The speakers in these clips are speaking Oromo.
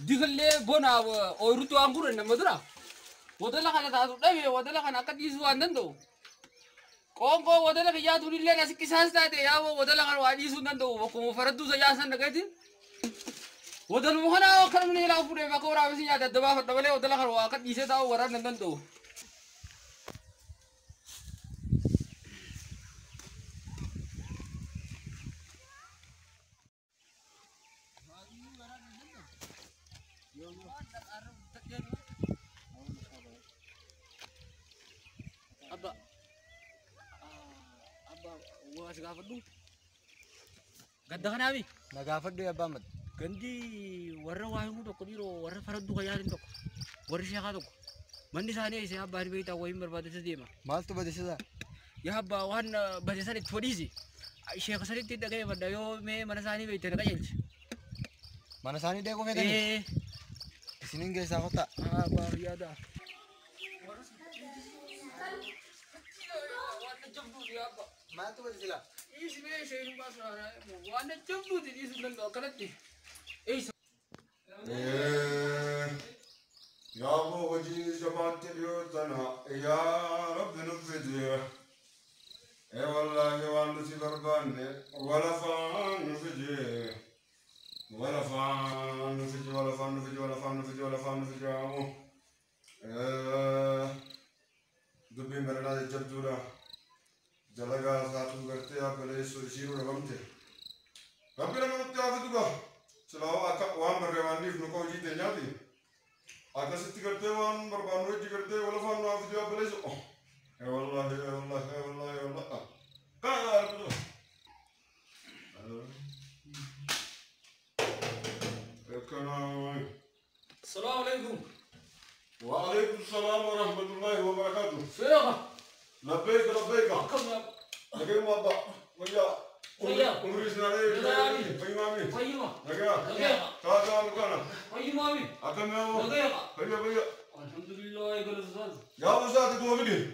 digalle bona o rutu anguru na madura wadala kana ta dabe wadala kana ka disu andan do kongo wadala ka ya turi le nasi kisas ta de yawo wadala kana wadi su nan do ko faradu za ya san daga tin wadala mu kana kan mun ila fure ba ko ra bisi ya da ba da bale wadala kana wa ka dise ta waran nan do Abba was gafadu gadda kana bi na gafadu ya bamat gandi warra wayu to kodiro warra faradu ka yarin to warra shaka to mandi sane se abba ri beita way mar badu sedema malto bade seda ya abba wan bade sane thodizi sheikh sare ti daga bada yo me manasani beita daga yelch manasani de ko fedani sininge sa kota abba yada malto bade sila isme sheikh basara wan jambu di sunan do kalati يا أبو وجيه جماعة اليوتنا يا رب نفذي اي والله والله سيبربان ولا فان نفذي ولا فان نفذي ولا فان نفذي ولا فان نفذي ولا فان نفذي دبي مرنا جبدورا جلغا ساتو करते आप बले सुशीरो रमते रबी रमते आफिदुगा चलाओ आका वाम बरवानी नुको जीते जाती आका सिटी करते वान बरबानो जी करते वाला फान आफिदुगा बले सो ए والله ए والله ए والله ए والله का यार तो السلام عليكم وعليكم السلام ورحمة الله وبركاته فيها لبيك لبيك كم يا لكن ما بقى ويا ويا عمرنا عليه فيمامي فيما لقى كذا مكانا فيمامي أكمل يا لقى فيا الحمد لله يقول الزاد يا وزاد توفيق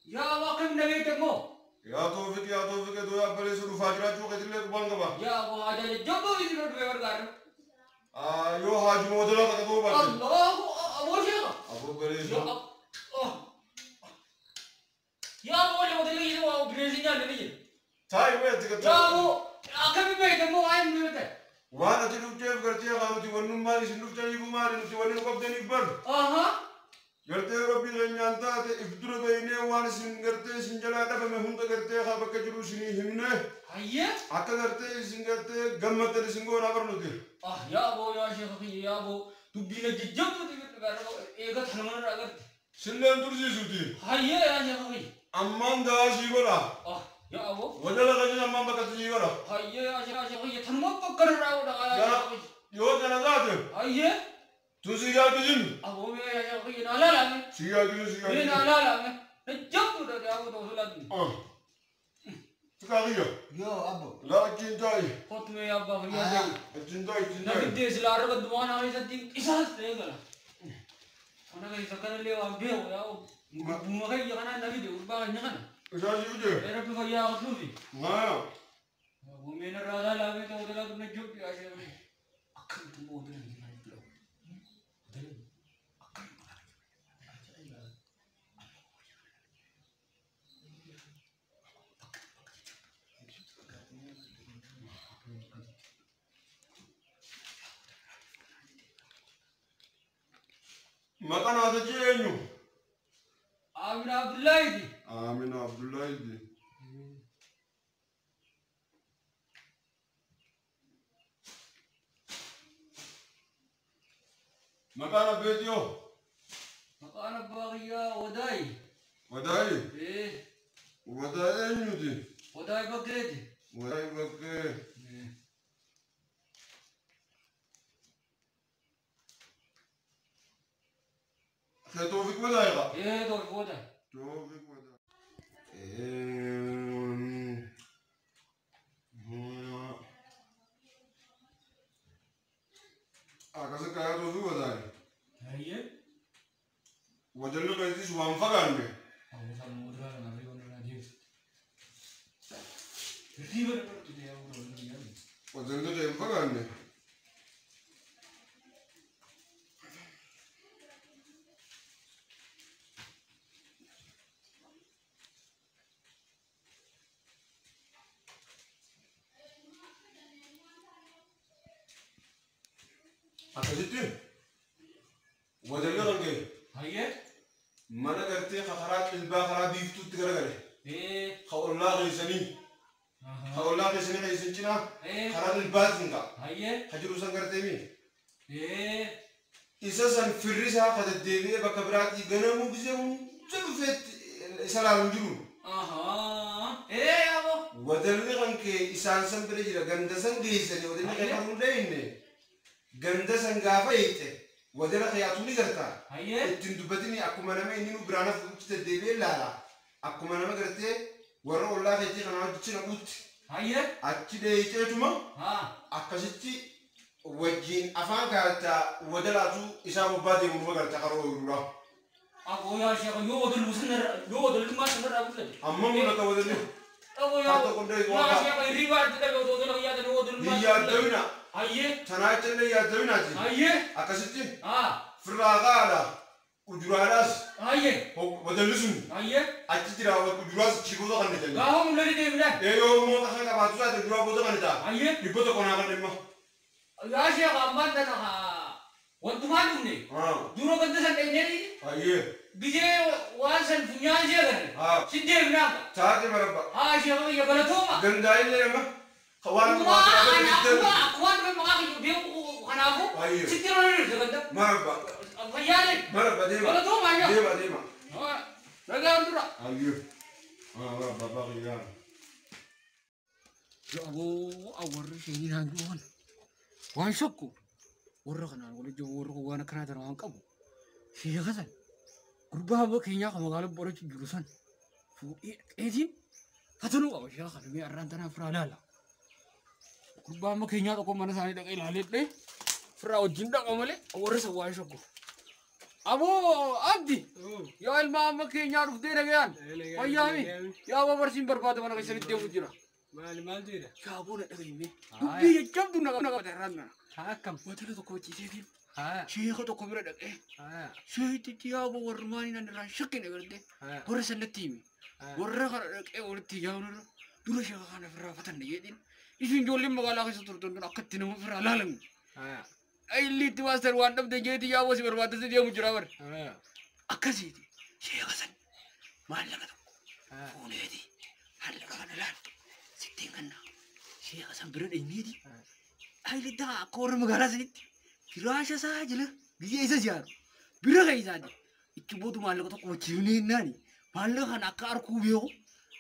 يا واقف نبيك مو يا توفيق دو يا بليس رفاجرات جو كتير لك بانغبا يا ابو هذا جنبه يجي بيور غار يو حاج مودلا تكتو بس الله ابو شيخ أبو بليس يا ابو اللي مودلا يجي هو بريزينيا نبي تاي وين تكتو يا ابو اكمل بيت مو عين بيت وانا تلو كيف قرتي يا خالتي ونو مالي شنو تاني بماري نتي ونو قبضني كبر اها قرتي ربي لن ينتهي افدر بيني وانا سن قرتي سنجلا دفع مهون قرتي خابك جلوسني همنا هيا akka gartee isin gartee gammattee isin goonaa barnuti. يا ابو يا شيخ يا ابو تبدينا جنبه ايغا ثنمن اگر Silleen tursiisuuti. هيا يا شيخ Ammaan daashii godha. يا ابو Wadala qajeelaa ammaan bakka sii godha. هيا يا شيخ ثنمن بكر راو Yoo kana taate. هيا Tu si yaadu jin. ابو يا شيخ لا لا Si yaadu si yaadu. لا لا لا جنبه ده يا ابو توصلت Tukaaqiya. yo abo Laa jintaay. قلت يا ابا يا Jintaay نبي jintaay. ديس لا رغد دوانا هاي سدي اساس تيغلا انا كاي سكن لي وابيو يا ما كاي انا نبي دي وربا نخنا Isaasi uje. انا في يا اخوي Maa. ومن الرادة لا بيت ولا كنا جوب يا شيخ اكل تموت Maqaan haasajii eenyu? عامر عبد الله دي Amina Abdullahi di. Maqaan abbeetiyoo? مكان باغيا وداي Wadaayi. ايه Wadaa eenyuti? وداي بقيت Wadaayi bakkee. Kee Toofiq Wadaayiqa? ايه دور وداي Toofiq Wadaayi. Akkasa kayaa Toofiq Wadaayi. هي Wajalli qeesis waan fagaanne. ابو سلمى وداي انا في ولا ديس ترتيب انا قلت يا ابو Wajalli qeen fagaanne. akkasitti wadalli kan kee Hayyee. mana gartee karaa qilbaa karaa biiftuutti garagale ka ollaa keessanii ka ollaa keessanii keessan cinaa karaa qilbaatiin ka Hayyee. ka jiru san gartee mi Eh. isa san firrisaa ka deddeebi'ee bakka biraatii ganamuu gisee hunda dhufeetti isa laaluun jiru Abo. wadalli kan kee isaan san bira jira ganda san geessanii wadalli kee kan hunda inni ganda san gaafa eeyte wadala kayaatuu ni gartaa Hayyee. ittiin dubbatini akkuma nama inni nu biraana fuutti deddeebi'ee laala akkuma nama gartee warra ollaa keetii kanaa wajjichi naquutti Hayyee. achi dheeyiteetuma Haa. akkasitti wajjiin afaan gaataa wadalaatu isaa bobbaa deemuuf gartaa karoo ooyirudha. Aku ya siapa yo odol musuner yo odol cuma sener aku tadi. Amma mul'ata wadalli. Aku ya. Kata kundai Ya waa. siapa riba tidak yo odol ya dan odol Ni yaaddawina. Ayye. Tanaa jenne yaaddawinaati. Ayye. Akkasitti Ah. firraaqaadha. Uduraadhaas. Ayye. Wadalli sun Ayye. achi jira uduraas chiboota kan jenna. Kau mulai di bilang. Yoo immoo kan qabaatu isaati duraa boota kan ta'a. Ayye. Dhibba tokko naa kan dhimma. Ya siapa aman dan ha. Waktu malu ni. Dulu kan tu sampai ni. Ayyee. Bije wasan punya aja kan. Sinde bilang. Taate marabba. Ah siapa ya kalau tu mah. Gandaa'illee nama. Waan Wah, qabaatu anak dhaabee aku, aku kan memang dia kan aku. Ayye. Sinde orang ni kan. marabba. Apa ya ni? Marabba deema. Kalau tu mah ya. Deema deema. Oh, dagang tu lah. Ayyee. Marabba baaqiyyaa. Ya abu, awar sini nanduan. Wan sokku. Warra kana wala jo warra ko wana kana tan kabu. Siya kasan. Gurba ba kenya ka magala boro ci jurusan. Fu edin. Fatunu awa siya kana mi arrantana fralala. Gurba ma kenya ko mana sani da ilalit de. Fra ojinda kamale warra sa wan sokku. Abu abdi. Ya ilma ma kenya ruf de lagayan. Ayami. Ya wa barsin barbada mana kasani de mujira. Maal jira? Ya abu na daga yime. Dubbi ya jamdu na ka ranna. Akkam. Wadala tokko ciiseetiin Haa. sheeka tokko bira dhaqee Haa. sheetitti yaaba warra maanii nan irraa shakkine gartee warra sanatti himi warra kana dhaqee walitti yaa'uun dura sheeka kana ofirraa fatanne jedhin isin ijoolleen magaalaa keessa turtan tun akkatti nama ofirraa laalamu Haa. ayilliitti maastar waan dhabde jeeti yaaboo si barbaadase deemu jira bar Haa. akkasiiti sheeka san maallaqa tokko Haa. fuuneeti maallaqa kana laal sittiin kanna sheeka san bira dheenyeeti ayillitti akka warra magaalaa sanitti firaasha isaa jala biyya isa jaaru bira keessaa itti boodu maallaqa tokko wajjin naani maallaqa kana akka arkuu beeku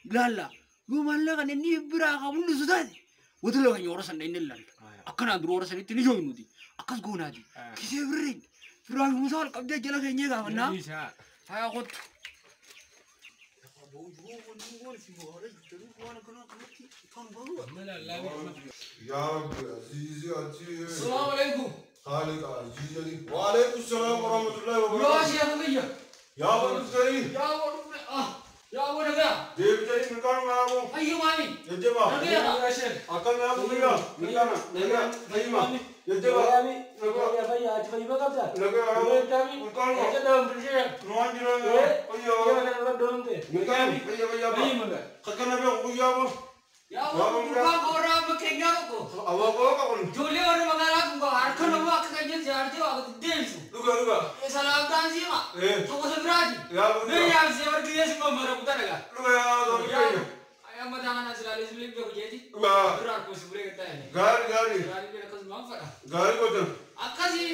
ilaalla yoo maallaqa kana inni biraa qabu ni sodaate wadala kan yoora sanna inni ilaalla akkanaan dura warra sanitti ni jooyu nuti akkas goonaati kisee birreen firaafi musaa wal qabdee jala keenyee gaafannaa haa kottu. Yaa Rabbi Aziizii Aziizii. Salaamu alaikum. خالق عزيزني وعليكم السلام ورحمة الله يا وبركاته. شيخ بيا. يا ولد كريم. يا ولد يا ولد يا. ديب جاي من كان معه. أيوة مامي. يجبا. يا شيخ. أكل يا أبو بيا. من كان. نجا. نجما. يجبا. Mami, ya vaya, te voy a pagar. نجا. من كان. Ya te doy un cheque. نوان جرا. Ya أيوه. me lo doy. من كان. أيوه أيوه. خكنا بيا أبو بيا. يا ولد بابا ورا بكينيا بكو. أبو بابا كون. جولي ورا مغالا بكو. أركنا ما كنجن زيارتي وأكو تدينسو. لوكا لوكا. سلام تانسي ما. إيه. تو سبراجي. يا أبو नहीं بيا. आप सेवर की जैसे मैं मरा उतर गया لوكا يا أبو بيا. आया मत आना चला ले इसलिए जो ये थी لوكا. रात को सुबह कहता है غالي غالي. गाड़ी के रखस मांग फटा غالي كوتن. अक्कासी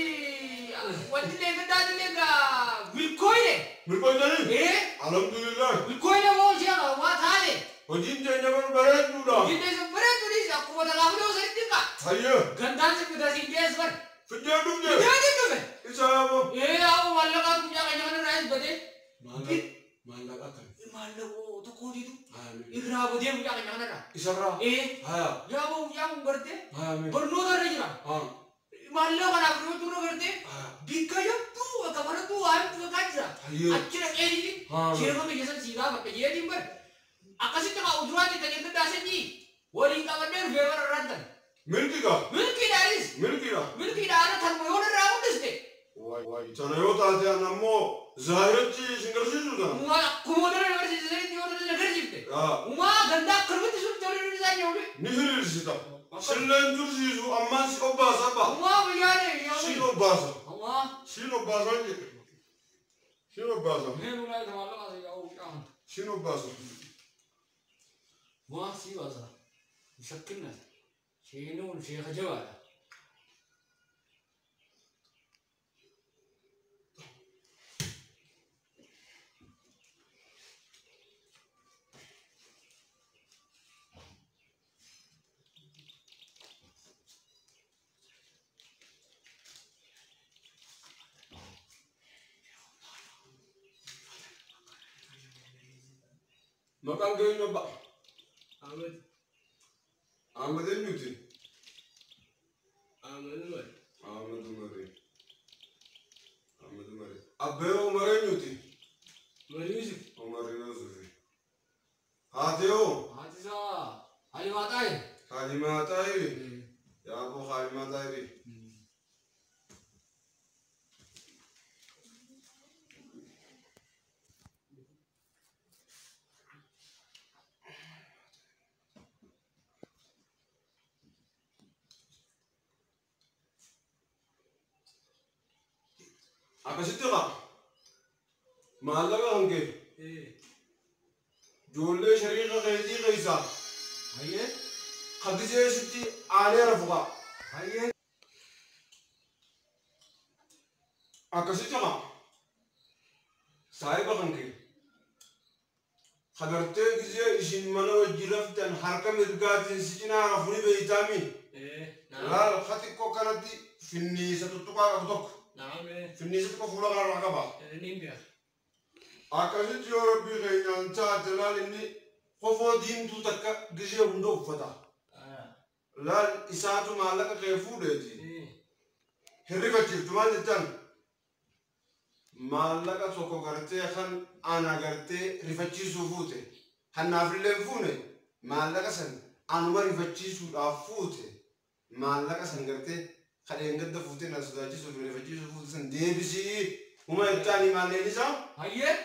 वंटी ले बता दिले का बिल्कुल है من كوتن. ए الحمد لله. बिल्कुल है वो क्या हुआ था ले وجين جاي نبر برد دودا. ये से बड़े तुरी से आपको बता लाभ लो सही का هيا. गंदा से कुछ ऐसी केस पर في الجنوب क्या جاي. दे तुम्हें إسحاق. ए आओ वाला का तुम क्या कहने राइस बदे مالك أكل. मान लो वो तो कोई तू آمين. इधर वो दे मुझे कहने रहा إسرع. ए ها. या वो बढ़ते آمين. पर नो दर रही ना ها. मान लो kan aku tu ngerti ها. dikaya tu kamar tu ayam tu kaca Iya. akhirnya ini Ah. kira kami biasa sih lah pakai jadi ber akasih tengah ujuan kita kita dasar ni wali kawan dia beber rantan ملكك. mungkin dari ملكك. mungkin ada kan mau orang rawat deh واي واي. أنا يوم تاتي أنا مو زاهرتي سنجرسي سودا. umma kumodar orang sih sendiri dia orang negeri sih آه. umma ganda kerja tu suruh cari di sana udah نهر الزيتا. Sillen dursiisu ammaan si obbaasa abbaa. Allah biyyane ya. Siin obbaasa. Allah. Siin obbaasa jedhe. Siin obbaasa. Ne mulai tamam la ya o ya. Siin obbaasa. Ma si wasa. Şakkınla. Şeyin şey acaba. Maqaan keenya abbaa. Ahmed. Ahmed eenyuti? Ahmed Umar. Ahmed Umar. Ahmed Umar. Abbee Umar eenyuti? Umar Yusuf. Umar Yusufi. Haatiyoo? Hatisa. Ali matai. Haalimaa Taayiri. Yaaboo Haalimaa Taayiri. Akkasitti qaba. Maallaqa hanqee. Ijoollee shariiqa keetii keessaa. Hayye. Qaddiseesitti aanee rafuqa. Hayye. Akkasitti qaba. Saahiba hanqee. Qadartee gizee ishin mana wajji raftan harka mirgaatiin si cinaa rafuni beeytaami. Laal xiqqoo kanatti finniisa tuttuqaa qabu tokko. Naam. Finniisa xiqqoo fuula kanarraa qaba. Nimbia. Akkasitti yoo rabbii keenyaan taate laal inni qofoo diimtuu takka gizee hunda uffata. Laal isaatu maallaqa kee fuudheeti. Hirrifachiiftu maal jettan? Maallaqa tokko gartee kan ana gartee rifachiisuu fuute. Hannaafillee fuune maallaqa san anuma rifachiisuudhaaf fuute. Maallaqa san gartee kadheen gadda fuutee na sodaachisuuf rifachiisuu fuute san deebisii. Uma ittaanii maalleen isaa? Hayye.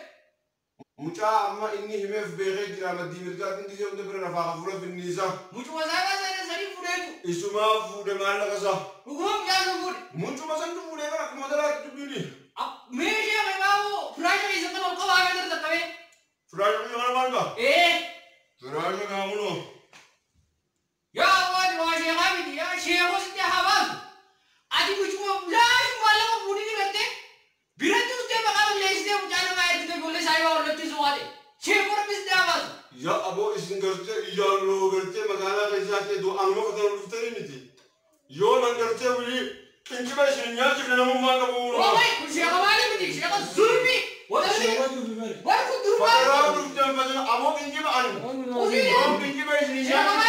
Mucaa amma inni himeef beekee jira maddii mirgaatiin gizee hunda bira rafaa hafuura finniisaa. Mucuma sana sana sari fudeetu. Isumaa fuudhe maallaqa isaa. Dhugum jaalu fude. Mucuma santu fuudhee bara akkuma dalaatti dubbiini. Meeshee qabaa'u firaasha isa kana qofaa akka tattabe. Firaasha kana maal gaa? Firaasha kaamunoo. Yaa waan waa sheekaa miti yaa sheekoo sitti habaatu. Ati mucuma laashu maallaqa fuudhini gatte. Biratti ustee maqaa leessitee mucaa namaa ergite ijoollee isaa yoo wallatti suwaate. Sheekoo rabbistee habaatu. Yaa aboo isin gartee ijaarloo gartee magaalaa keessaa ta'e anuma qotan dhuftanii miti. Yoo nan gartee wili qinqiba isin nyaachifne namummaa qabu. Oomay kun sheeka maali miti sheeka zulmi. Waan kun durmaa. Faayidaa dhuftan fadina aboo qinqiba ani. Yoo qinqiba isin nyaachifne